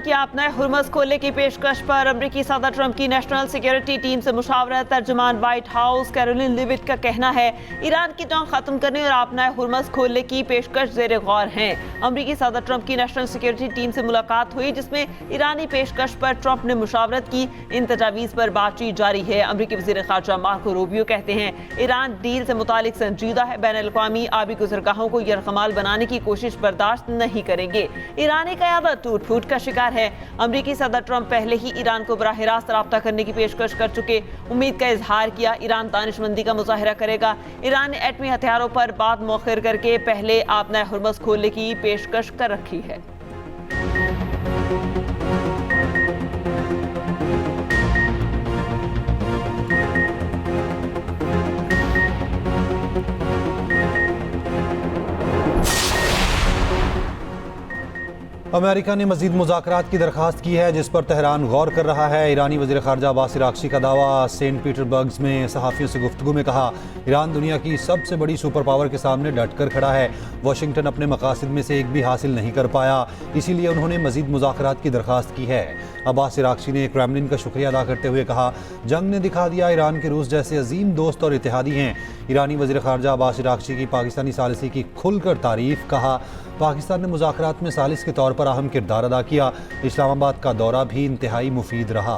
की अपना हुर्मस खोलने की पेशकश पर अमरीकी सदर ट्रंप की नेशनल सिक्योरिटी टीम से मुशावरत। तर्जुमान व्हाइट हाउस कैरोलिन लिविट का कहना है ईरान की जंग खत्म करने और अपना हुर्मस खोलने की पेशकश जेर गौर है। अमरीकी सदर ट्रंप की नेशनल सिक्योरिटी टीम से मुलाकात हुई जिसमें ईरानी पेशकश पर ट्रंप ने मुशावरत की। इन तजावीज़ पर बातचीत जारी है। अमरीकी वज़ीर ख़ारजा मार्को रूबियो कहते हैं ईरान डील से मुतालिक संजीदा है, बैनुल-अक़वामी आबी गुज़रगाहों को यरगमाल बनाने की कोशिश बर्दाश्त नहीं करेंगे। ईरानी क़यादत टूट फूट का शिकार है। अमरीकी सदर ट्रंप पहले ही ईरान को बराह रास्त राब्ता करने की पेशकश कर चुके। उम्मीद का इजहार किया ईरान दानिशमंदी का मुजाहरा करेगा। ईरान ने एटमी हथियारों पर बात मौखर करके पहले अपना हुर्मस खोलने की पेशकश कर रखी है। अमेरिका ने मजीद मुज़ाकरात की दरख्वास्त की है जिस पर तेहरान गौर कर रहा है। ईरानी वज़ीर ख़ारजा अब्बास इराक़ची का दावा। सेंट पीटरबर्ग में सहाफ़ियों से गुफ्तगू में कहा ईरान दुनिया की सबसे बड़ी सुपर पावर के सामने डट कर खड़ा है। वाशिंगटन अपने मकासद में से एक भी हासिल नहीं कर पाया, इसीलिए उन्होंने मजीद मुज़ाकरात की दरख्वास्त की है। अब्बास इराक़ची ने क्रेमलिन का शुक्रिया अदा करते हुए कहा जंग ने दिखा दिया ईरान के रूस जैसे अजीम दोस्त और इत्तेहादी हैं। ईरानी वज़ीर ख़ारजा अब्बास इराक़ची की पाकिस्तानी सालिसी की खुलकर तारीफ़। कहा पाकिस्तान ने मुज़ाकरात में सालिस के तौर पर अहम किरदार अदा किया। इस्लामाबाद का दौरा भी इंतहाई मुफीद रहा।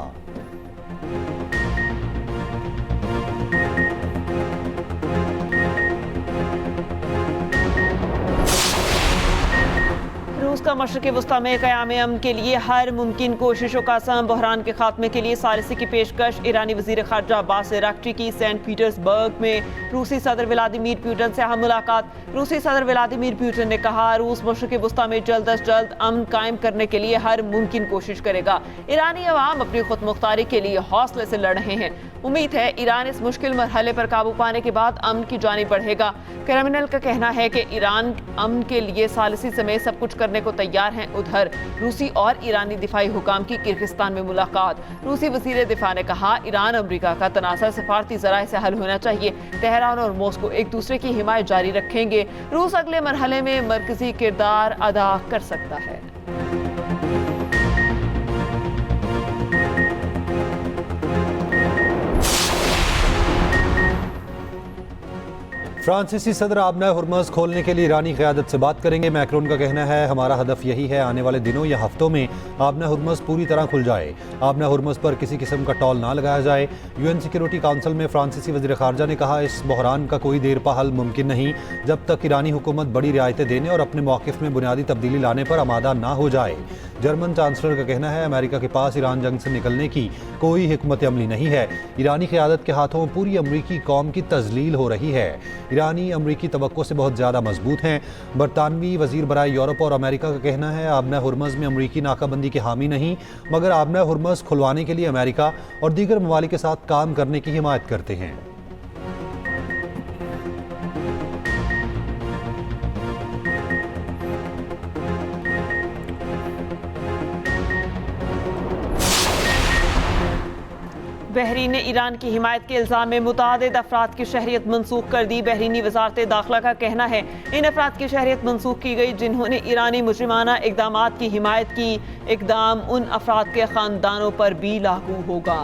रूस का मशरिक़ी वस्ता में क़याम अमन के लिए हर मुमकिन कोशिशों का असम। बहरान के खात्मे के लिए सालिसी की पेशकश। ईरानी वज़ीर ख़ारजा अब्बास इराक़ची की सेंट पीटर्सबर्ग में रूसी सदर व्लादिमीर पुतिन से अहम मुलाकात। रूसी सदर व्लादिमीर पुतिन ने कहा रूस मशरिक़ी वस्ता में जल्द अज जल्द अमन कायम करने के लिए हर मुमकिन कोशिश करेगा। ईरानी अवाम अपनी खुद मुख्तारी के लिए हौसले से लड़ रहे हैं। उम्मीद है ईरान इस मुश्किल मरहले पर काबू पाने के बाद अमन की जानिब बढ़ेगा। क्रेमलिन का कहना है कि ईरान अमन के लिए सालिसी समेत सब कुछ करने को तैयार हैं। उधर रूसी और ईरानी दिफाई हुकाम की किर्गिस्तान में मुलाकात। रूसी वज़ीर दिफा ने कहा ईरान अमरीका का तनाज़ा सफारती ज़राए से हल होना चाहिए। तेहरान और मॉस्को एक दूसरे की हिमायत जारी रखेंगे। रूस अगले मरहले में मरकजी किरदार अदा कर सकता है। फ्रांसीसी सदर आबना हुर्मस खोलने के लिए ईरानी क़यादत से बात करेंगे। मैक्रोन का कहना है हमारा हदफ यही है आने वाले दिनों या हफ्तों में आबना हुर्मस पूरी तरह खुल जाए। आबना हुर्मस पर किसी किस्म का टॉल ना लगाया जाए। यूएन सिक्योरिटी काउंसिल में फ्रांसीसी वज़ीर ख़ारजा ने कहा इस बहरान का कोई देर पा हल मुमकिन नहीं जब तक ईरानी हुकूमत बड़ी रियायतें देने और अपने मौक़िफ़ में बुनियादी तब्दीली लाने पर आमादा ना हो जाए। जर्मन चांसलर का कहना है अमेरिका के पास ईरान जंग से निकलने की कोई हिकमत अमली नहीं है। ईरानी क़यादत के हाथों पूरी अमरीकी कौम की तज़लील हो रही है। ईरानी अमरीकी तवक्को से बहुत ज़्यादा मजबूत हैं। बरतानवी वज़ीर बराए यूरोप और अमेरिका का कहना है आबना हुर्मस में अमरीकी नाकाबंदी के हामी नहीं मगर आबना हुर्मस खुलवाने के लिए अमेरिका और दीगर ममालिक के साथ काम करने की हिमायत करते हैं। बहरीन ने ईरान की हिमायत के इल्ज़ाम में मुतअद्दिद अफराद की शहरियत मनसूख कर दी। बहरीनी वज़ारत दाखिला का कहना है इन अफराद की शहरियत मनसूख की गई जिन्होंने ईरानी मुजरिमाना इक़दामात की हिमायत की। इक़दाम उन अफराद के ख़ानदानों पर भी लागू होगा।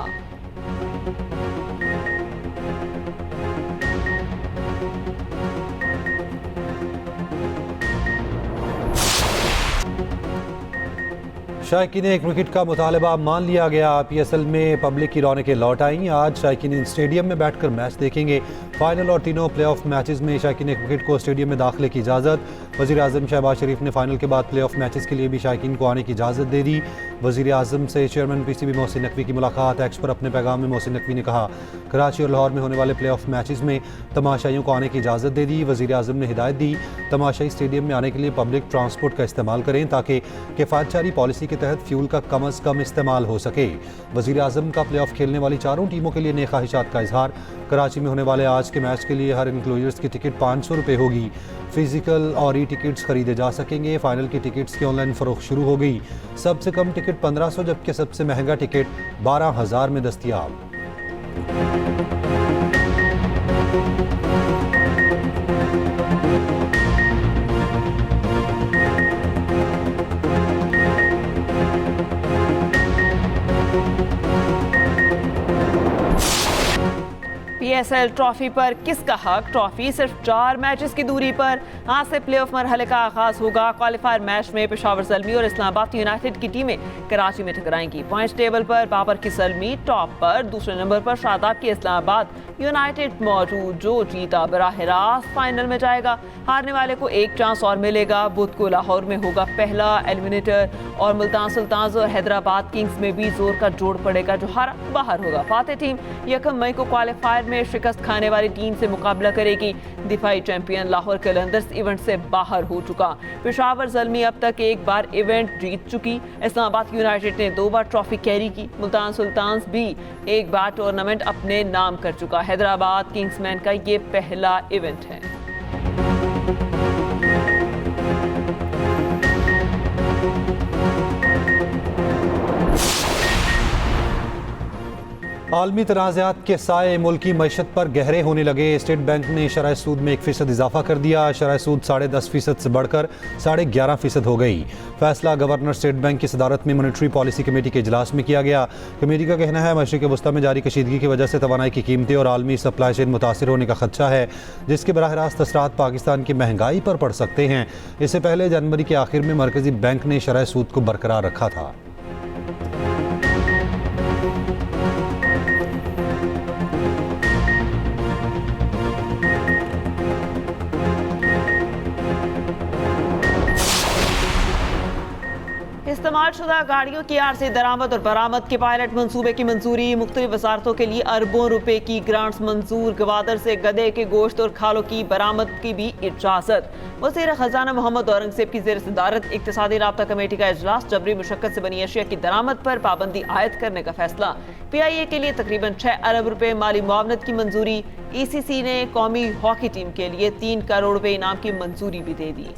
शायकीन क्रिकेट का मुतालबा मान लिया गया। PSL में पब्लिक की रौनकें लौट आईं। आज शायकीन स्टेडियम में बैठकर मैच देखेंगे। फाइनल और तीनों प्लेऑफ मैचेस में शायकीन क्रिकेट को स्टेडियम में दाखिले की इजाज़त। वज़ीर आज़म शहबाज शरीफ ने फाइनल के बाद प्लेऑफ मैचेस के लिए भी शायकीन को आने की इजाज़त दे दी। वज़ीर आज़म से चेयरमैन PCB मोहसिन नकवी की मुलाकात। एक्स पर अपने पैगाम में मोहसिन नकवी ने कहा कराची और लाहौर में होने वाले प्लेऑफ मैचेस में तमाशाइयों को आने की इजाज़त दे दी। वज़ीर आज़म ने हिदायत दी तमाशाई स्टेडियम में आने के लिए पब्लिक ट्रांसपोर्ट का इस्तेमाल करें ताकि किफ़ायतजारी पॉलिसी के तहत फ्यूल का कम अज़ कम इस्तेमाल हो सके। वज़ीर आज़म का प्लेऑफ खेलने वाली चारों टीमों के लिए नए ख्वाहिशात का इजहार। कराची में होने वाले आज के मैच के लिए हर इंक्लूजर्स की टिकट 500 रुपये होगी। फिजिकल और ई टिकट्स खरीदे जा सकेंगे। फाइनल की टिकट्स की ऑनलाइन फ़रोख्त शुरू हो गई। सबसे कम टिकट 1500 जबकि सबसे महंगा टिकट 12,000 में दस्तयाब। PSL ट्रॉफी पर किसका हक? ट्रॉफी सिर्फ 4 मैचेस की दूरी पर। आज से प्लेऑफ मरहले का आगाज होगा। क्वालिफायर मैच में पेशावर ज़ल्मी और इस्लामाबाद यूनाइटेड की टीमें कराची में टकराएंगी। पॉइंट्स टेबल पर बाबर की ज़ल्मी टॉप पर, दूसरे नंबर पर शादाब की इस्लामाबाद यूनाइटेड मौजूद। जो जीता बराह रास्त फाइनल में जाएगा। हारने वाले को एक चांस और मिलेगा। बुध को लाहौर में होगा पहला एलिमिनेटर और मुल्तान सुल्तान्स और हैदराबाद किंग्स में भी जोर का जोड़ पड़ेगा। जो हारा बाहर होगा। फातेह टीम 1 मई को क्वालिफायर में शिकस्त खाने वाली टीम से मुकाबला करेगी। दिफाई चैंपियन लाहौर कलंदर्स इवेंट से बाहर हो चुका। पेशावर ज़ल्मी अब तक एक बार इवेंट जीत चुकी। इस्लामाबाद यूनाइटेड ने 2 बार ट्रॉफी कैरी की। मुल्तान सुल्तान्स भी एक बार टूर्नामेंट अपने नाम कर चुका। हैदराबाद किंग्समैन का ये पहला इवेंट है। आलमी तनाज़ात के साए मुल्की मईशत पर गहरे होने लगे। स्टेट बैंक ने शरह सूद में 1% इजाफा कर दिया। शरह सूद 10.5% से बढ़कर 11.5% हो गई। फैसला गवर्नर स्टेट बैंक की सदारत में मॉनेटरी पॉलिसी कमेटी के इजलास में किया गया। कमेटी का कहना है मशरिक़ वस्ता में जारी कशीदगी की वजह से तवानाई की कीमतें और आलमी सप्लाई चेन मुतासिर होने का खदशा है, जिसके बराह रास्त असरात पाकिस्तान की महंगाई पर पड़ सकते हैं। इससे पहले जनवरी के आखिर में मरकजी बैंक ने शरह सूद को बरकरार रखा था। इस्तेमाल शुदा गाड़ियों की आरसी दरामद और बरामद के पायलट मंसूबे की मंजूरी। मुख्तलिफ वजारतों के लिए अरबों रुपए की ग्रांट्स मंजूर। गवादर से गधे के गोश्त और खालों की बरामद की भी इजाजत। वज़ीर खजाना मोहम्मद औरंगजेब की ज़ेर सदारत इक्तिसादी राब्ता कमेटी का इजलास। जबरी मुशक्कत से बनी अशिया की दरामद पर पाबंदी आयद करने का फैसला। PIA के लिए तकरीबन 6 अरब रुपए माली मुआवनत की मंजूरी। ECC ने कौमी हॉकी टीम के लिए 3 करोड़ रुपए इनाम की मंजूरी भी दे दी।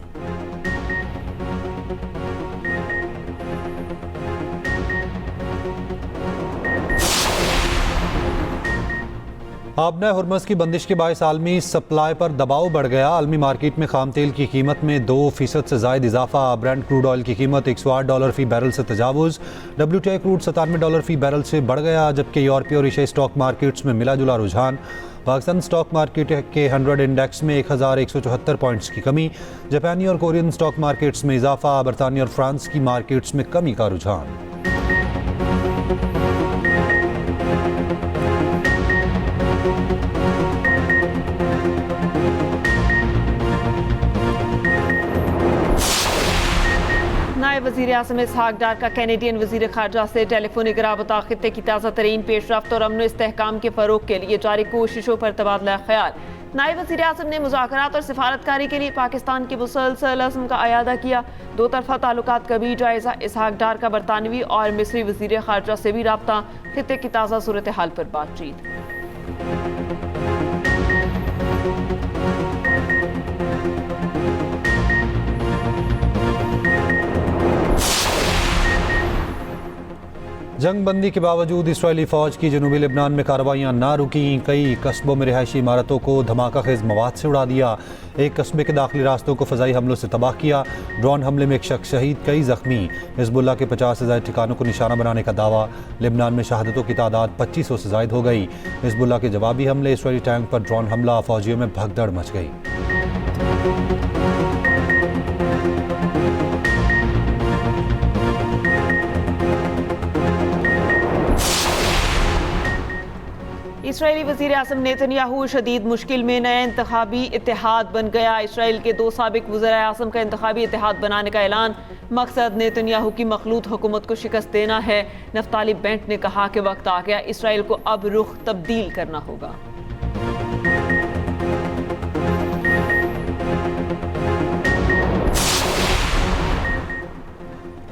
आबना हुर्मस की बंदिश के बायस आलमी सप्लाई पर दबाव बढ़ गया। आलमी मार्केट में खाम तेल की कीमत में 2% से ज़ायद इजाफा। ब्रेंट क्रूड ऑयल की कीमत $108 फी बैरल से तजावुज़। WTI क्रूड $97 फी बैरल से बढ़ गया, जबकि यूरोपीय और एशियाई स्टॉक मार्केट्स में मिला जुला रुझान। पाकिस्तान स्टॉक मार्केट के 100 इंडेक्स में 1174 पॉइंट्स की कमी। जापानी और कोरियन स्टॉक मार्केट्स में इजाफा। बरतानिया और फ्रांस की मार्केट्स में कमी का रुझान। नायब वज़ीर आज़म इसहाक डार का कैनेडियन वज़ीर ख़ारजा से टेलीफोनिक राबता खित्ते की ताज़ा तरीन पेशरफ्त और अमन इस्तेहकाम के फ़रोग़ के लिए जारी कोशिशों पर तबादला ख्याल। नायब वज़ीर आज़म ने मुज़ाकरात और सिफारतकारी के लिए पाकिस्तान की मुसलसल अज़्म का अयादा किया। 2 तरफ़ा ताल्लुकात का भी जायज़ा। इसहाक डार का बरतानवी और मिस्री वज़ीर ख़ारजा से भी राब्ता। खित्ते की ताज़ा सूरत हाल पर बातचीत। जंग बंदी के बावजूद इसराइली फ़ौज की जनूबी लेबनान में कार्रवाइयाँ ना रुकी। कई कस्बों में रिहायशी इमारतों को धमाका खेज मवाद से उड़ा दिया। एक कस्बे के दाखिली रास्तों को फ़ज़ाई हमलों से तबाह किया। ड्रोन हमले में एक शख्स शहीद, कई ज़ख्मी। हिज़्बुल्लाह के 50 से ज़ायद ठिकानों को निशाना बनाने का दावा। लेबनान में शहादतों की तादाद 2500 से ज़ायद हो गई। हिज़्बुल्लाह के जवाबी हमले, इसराइली टैंक पर ड्रोन हमला, फ़ौजियों में भगदड़ मच गई। इसराइली वज़ीर आज़म नेतन्याहू शदीद मुश्किल में। नया इंतखाबी इत्तेहाद बन गया। इसराइल के 2 साबिक वज़ीर आज़म का इंतखाबी इत्तेहाद बनाने का ऐलान। मकसद नेतन्याहू की मखलूत हुकूमत को शिकस्त देना है। नफ्ताली बेंट ने कहा कि वक्त आ गया, इसराइल को अब रुख तब्दील करना होगा।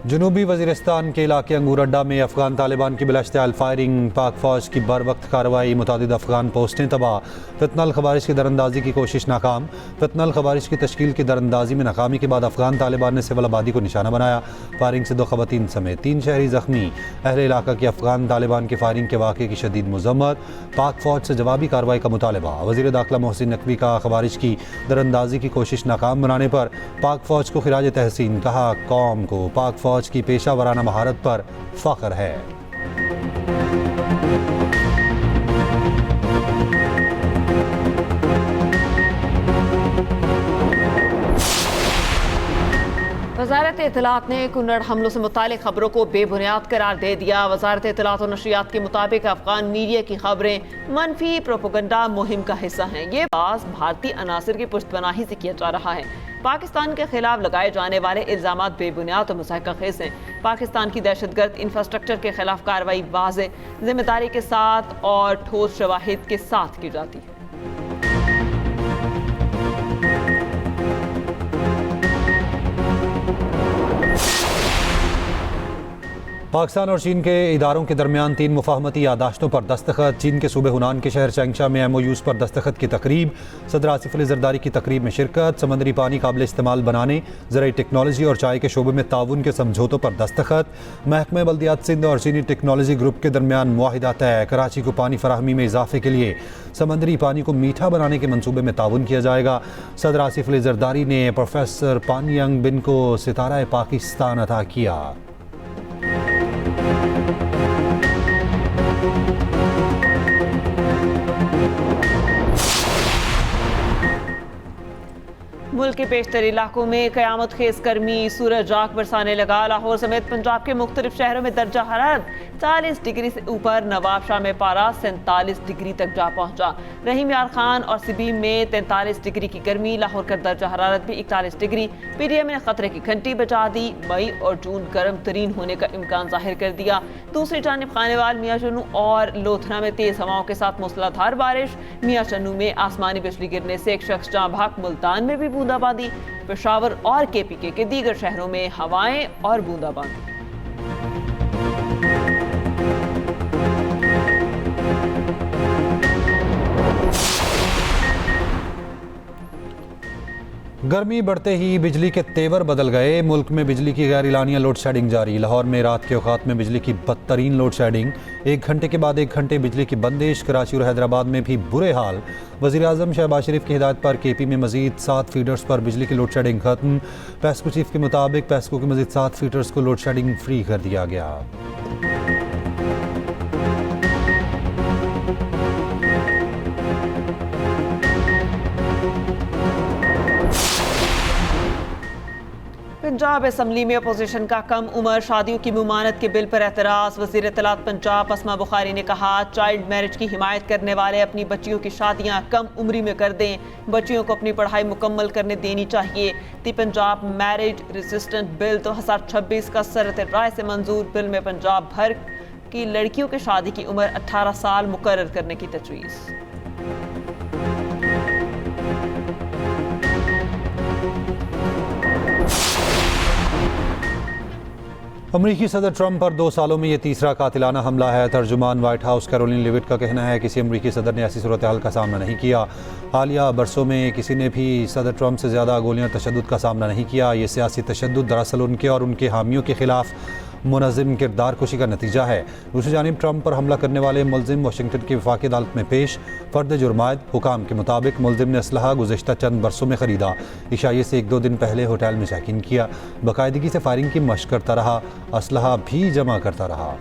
जनूबी वज़ीरिस्तान के इलाके अंगूर अड्डा में अफ़गान तालिबान की बिलाश्तियाल फायरिंग। पाक फ़ौज की बर वक्त कार्रवाई, मुतादिद अफ़गान पोस्टें तबाह। फितनल ख़वारिज की दरअंदाजी की कोशिश नाकाम। फितनल ख़वारिज की तश्कील की दरअंदाजी में नाकामी के बाद अफ़गान तालिबान ने सिविल आबादी को निशाना बनाया। फायरिंग से 2 ख़वातीन समेत 3 शहरी ज़ख्मी। अहले इलाका की अफ़गान तालिबान की फायरिंग के वाक़े की शदीद मज़म्मत। पाक फ़ौज से जवाबी कार्रवाई का मुतालबा। वज़ीर दाखिला मोहसिन नकवी का ख़वारिज की दरअंदाजी की कोशिश नाकाम बनाने पर पाक फ़ौज को खिराज तहसीन। कहा, कौम को पाक फ़ौज की पेशा वराना महारत पर फ़ख्र है। इत्तलात ने कुन्नड़ हमलों से मुतालिक खबरों को बेबुनियाद करार दे दिया। वजारत इत्तलात और नशरियात के मुताबिक अफगान मीडिया की खबरें मनफी प्रोपेगेंडा मुहिम का हिस्सा हैं। ये बात भारतीय अनासर की पुश्तपनाही से किया जा रहा है। पाकिस्तान के खिलाफ लगाए जाने वाले इल्जाम बेबुनियाद और मुज़ाहिक़ाखेज़ हैं। पाकिस्तान की दहशतगर्द इंफ्रास्ट्रक्चर के खिलाफ कार्रवाई वाज़ेह, जिम्मेदारी के साथ और ठोस शवाहिद के साथ की जाती है। पाकिस्तान और चीन के इदारों के दरमियान 3 मुफाहमती यादाश्तों पर दस्तखत। चीन के सूबे हुनान के शहर चैंगशा में MOUs पर दस्तखत की तकरीब। सदर आसिफ अली जरदारी की तकरीब में शिरकत। समंदरी पानी काबिल इस्तेमाल बनाने, ज़राई टेक्नोलॉजी और चाय के शोबे में ताउन के समझौतों पर दस्तखत। महकमा बल्दियात सिंध और चीनी टेक्नोलॉजी ग्रुप के दरमियान मुआहिदा तय। कराची को पानी फराहमी में इजाफे के लिए समंदरी पानी को मीठा बनाने के मनसूबे में ताउन किया जाएगा। सदर आसिफ अली जरदारी ने प्रोफेसर पानियंग बिन को सितारा पाकिस्तान अता किया। मुल्क के पेशतर इलाकों में क़यामत खेज गर्मी, सूरज आग बरसाने लगा। लाहौर समेत पंजाब के मुख्तलिफ शहरों में दर्जा हरारत 40 डिग्री से ऊपर। नवाबशाह में पारा 47 डिग्री तक जा पहुंचा। रहीम यार खान और सिबीम में 43 डिग्री की गर्मी। लाहौर का दर्जा हरारत भी 41 डिग्री। PTM ने खतरे की घंटी बजा दी। मई और जून गर्म तरीन होने का इम्कान जाहिर कर दिया। दूसरी जानिब खानेवाल, मियां चन्नू और लोथरा में तेज हवाओं के साथ मूसलाधार बारिश। मियां चन्नू में आसमानी बिजली गिरने से एक शख्स जाँ बहक। मुल्तान में भी बूंदाबांदी। पेशावर और KPK के दीगर शहरों में हवाएं और बूंदाबांदी। गर्मी बढ़ते ही बिजली के तेवर बदल गए। मुल्क में बिजली की गैर इलानिया लोड शेडिंग जारी। लाहौर में रात के औकात में बिजली की बदतरीन लोड शेडिंग। 1 घंटे के बाद 1 घंटे बिजली की बंदिश। कराची और हैदराबाद में भी बुरे हाल। वज़ीर आज़म शहबाज शरीफ की हिदायत पर KP में मजीद 7 फीडर्स पर बिजली की लोड शेडिंग खत्म। पेस्को चीफ के मुताबिक पेस्को के मजीद 7 फीडर्स को लोड शेडिंग फ्री कर दिया गया। पंजाब असम्बली में अपोजिशन का कम उम्र शादियों की मुमानत के बिल पर एतराज़। वज़ीर इत्तलात पंजाब अस्मा बुखारी ने कहा, चाइल्ड मैरिज की हिमायत करने वाले अपनी बच्चियों की शादियां कम उम्री में कर दें। बच्चियों को अपनी पढ़ाई मुकम्मल करने देनी चाहिए। दी पंजाब मैरिज रेजिस्टेंट बिल 2026 का सरत राय से मंजूर। बिल में पंजाब भर की लड़कियों की शादी की उम्र 18 साल मुकर्रर करने की तजवीज़। अमरीकी सदर ट्रंप पर 2 सालों में यह तीसरा कातिलाना हमला है। तर्जुमान व्हाइट हाउस कैरोलिन लेविट का कहना है किसी अमरीकी सदर ने ऐसी सूरत हाल का सामना नहीं किया। हालिया बरसों में किसी ने भी सदर ट्रंप से ज़्यादा गोलियां तशद्दुद का सामना नहीं किया। ये सियासी तशद्दुद दरअसल उनके और उनके हामियों के खिलाफ मुनज़्ज़म किरदार कुशी का नतीजा है। दूसरी जानिब ट्रंप पर हमला करने वाले मुलजिम वाशिंगटन की वफाकी अदालत में पेश। फ़र्द जुर्मायद हुकाम के मुताबिक मुलजिम ने असलहा गुज़श्ता चंद बरसों में ख़रीदा। इशाये से 1-2 दिन पहले होटल में चेक इन किया। बाकायदगी से फायरिंग की मशक़ करता रहा। असलहा भी जमा करता रहा।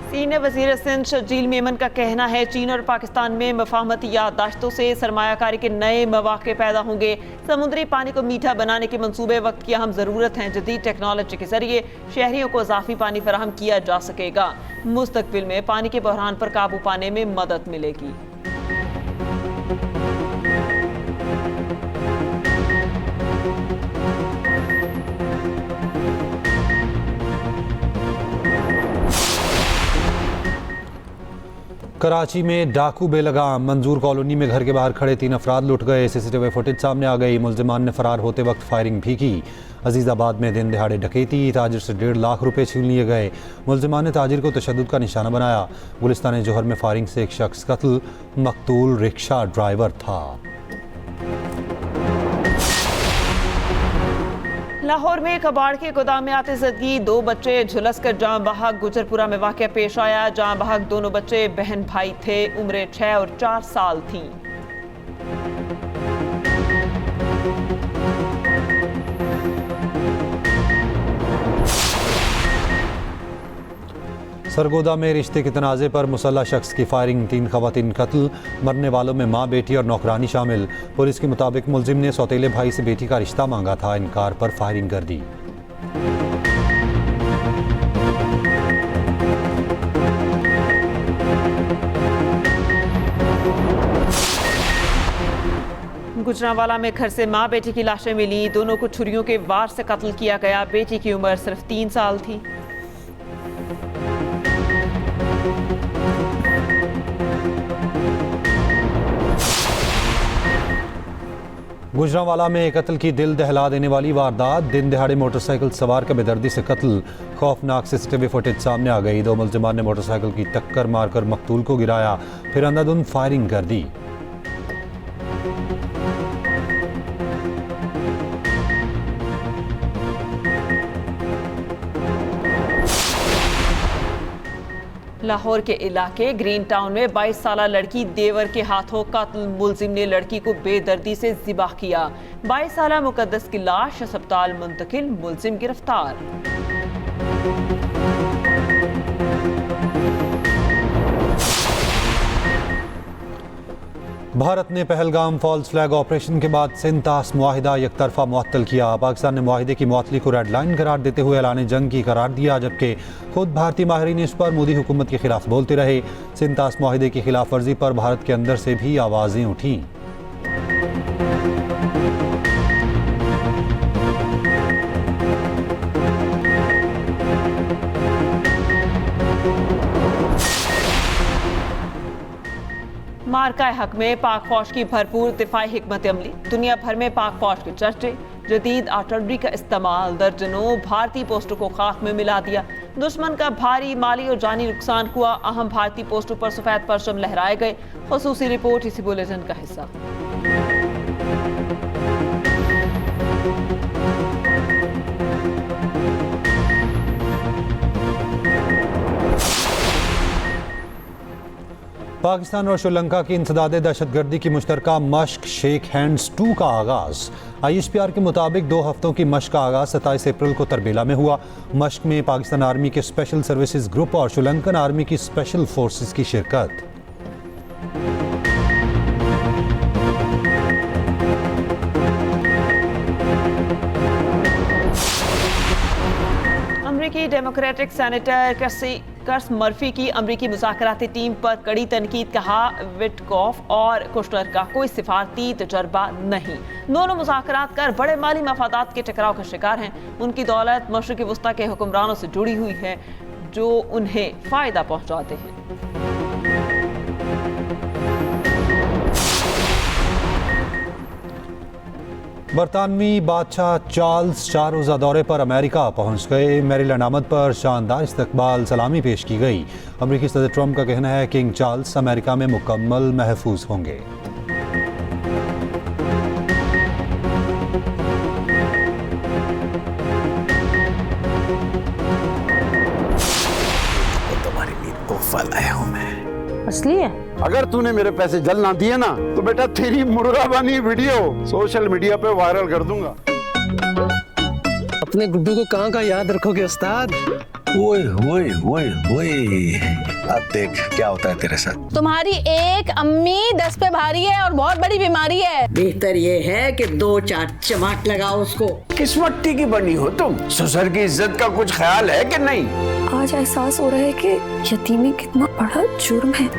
सीनियर वज़ीर सिंध शजील मेमन का कहना है, चीन और पाकिस्तान में मफाहमती याददाश्तों से सरमायाकारी के नए मौक़े पैदा होंगे। समुद्री पानी को मीठा बनाने के मंसूबे वक्त की अहम ज़रूरत है। जदीद टेक्नोलॉजी के जरिए शहरियों को इजाफी पानी फराहम किया जा सकेगा। मुस्तकबिल में पानी के बहरान पर काबू पाने में मदद मिलेगी। कराची में डाकू बेलगाम। मंजूर कॉलोनी में घर के बाहर खड़े 3 अफराद लुट गए। CCTV फुटेज सामने आ गई। मुल्जिमान ने फरार होते वक्त फायरिंग भी की। अजीज़ाबाद में दिन दिहाड़े डकैती। ताजिर से 1.5 लाख रुपए छीन लिए गए। मुल्जिमान ने ताजिर को तशद्दुद का निशाना बनाया। गुलिस्तान जौहर में फायरिंग से एक शख्स कत्ल। मकतूल रिक्शा ड्राइवर था। लाहौर में कबाड़ के गोदाम में आते जदगी 2 बच्चे झुलस कर जाँ बहक। गुजरपुरा में वाक़या पेश आया। जाँ बहक दोनों बच्चे बहन भाई थे। उम्रें 6 और 4 साल थीं। सरगोदा में रिश्ते के तनाज़े पर मुसल्लह शख्स की फायरिंग, 3 ख़वातीन कत्ल, मरने वालों में माँ, बेटी और नौकरानी शामिल। पुलिस के मुताबिक मुलजिम ने सौतेले भाई से बेटी का रिश्ता मांगा था, इनकार पर फायरिंग कर दी। गुजरांवाला में घर से मां बेटी की लाशें मिली, दोनों को छुरियों के वार से कत्ल किया गया। बेटी की उम्र सिर्फ 3 साल थी। गुजरांवाला में कत्ल की दिल दहला देने वाली वारदात, दिन दिहाड़े मोटरसाइकिल सवार का बेदर्दी से कत्ल। खौफनाक सीसीटीवी फुटेज सामने आ गई। 2 मुलजिमान ने मोटरसाइकिल की टक्कर मारकर मकतूल को गिराया, फिर अंधाधुंध फायरिंग कर दी। लाहौर के इलाके ग्रीन टाउन में 22 साला लड़की देवर के हाथों कत्ल, मुलजिम ने लड़की को बेदर्दी से ज़िबा किया। 22 साला मुकद्दस की लाश अस्पताल मुंतकिल, मुलजिम गिरफ्तार। भारत ने पहलगाम फॉल्स फ्लैग ऑपरेशन के बाद सिंतास मुआहिदा यकतरफा मुअत्तल किया। पाकिस्तान ने मुआहिदे की मुअत्तली को रेड लाइन करार देते हुए ऐलान जंग की करार दिया, जबकि खुद भारतीय माहिरीन इस पर मोदी हुकूमत के खिलाफ बोलते रहे। सिंतास मुआहिदे की खिलाफ वर्जी पर भारत के अंदर से भी आवाज़ें उठीं। मार्का हक में पाक फौज की भरपूर दिफाई हिकमत अमली, दुनिया भर में पाक फौज के चर्चे। जदीद आर्टिलरी का इस्तेमाल, दर्जनों भारतीय पोस्टों को खाक में मिला दिया। दुश्मन का भारी माली और जानी नुकसान हुआ, अहम भारतीय पोस्टों पर सफेद परचम लहराए गए। खुसूसी रिपोर्ट इसी बुलेटिन का हिस्सा। पाकिस्तान और श्रीलंका की इंसदाद दहशतगर्दी की मुश्तरका मश्क शेख हैंड्स 2 का आगाज़। ISPR के मुताबिक 2 हफ्तों की मश्क का आगाज़ 27 अप्रैल को तरबेला में हुआ। मश्क में पाकिस्तान आर्मी के स्पेशल सर्विसेज ग्रुप और श्रीलंकन आर्मी की स्पेशल फोर्सेस की शिरकत। अमरीकी डेमोक्रेटिक सेनेटर कर्स मर्फी की अमरीकी मुज़ाकराती टीम पर कड़ी तनकीद, कहा विटकॉफ और कुशनर का कोई सिफारती तजर्बा नहीं। दोनों मुज़ाकरात कर बड़े माली मफादात के टकराव का शिकार हैं। उनकी दौलत मशरिक़ी वस्ता के हुक्मरानों से जुड़ी हुई है जो उन्हें फ़ायदा पहुँचाते हैं। बरतानवी बादशाह चार्ल्स 4 रोज़ा दौरे पर अमेरिका पहुंच गए। मैरीलैंड आमद पर शानदार इस्तकबाल सलामी पेश की गई। अमरीकी सदर ट्रंप का कहना है किंग चार्ल्स अमेरिका में मुकम्मल महफूज होंगे। तुम्हारे लिए तोहफा लाया हूं मैं। असली है? अगर तूने मेरे पैसे जल ना दिए ना तो बेटा तेरी मुर्गा बनी वीडियो सोशल मीडिया पे वायरल कर दूंगा। अपने गुड्डू को कहाँ का याद रखोगे उस्ताद? ओए ओए ओए ओए, अब देख क्या होता है तेरे साथ। तुम्हारी एक अम्मी 10 पे भारी है और बहुत बड़ी बीमारी है। बेहतर ये है कि 2-4 चमाट लगाओ उसको। किस मट्टी की बनी हो तुम? ससुर की इज्जत का कुछ ख्याल है कि नहीं? आज एहसास हो रहा है कि यतीमी कितना बड़ा जुर्म है।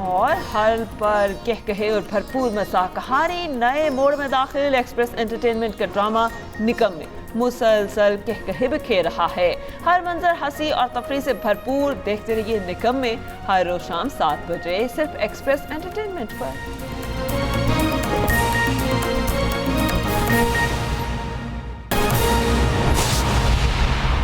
और हर पर कह कहे और भरपूर मज़ाक, कहानी नए मोड़ में दाखिल। एक्सप्रेस एंटरटेनमेंट का ड्रामा निकम में मुसलसल कह कहे बिखेर रहा है। हर मंजर हंसी और तफरी से भरपूर। देखते रहिए निकम में हर रोज शाम 7 बजे, सिर्फ एक्सप्रेस एंटरटेनमेंट पर।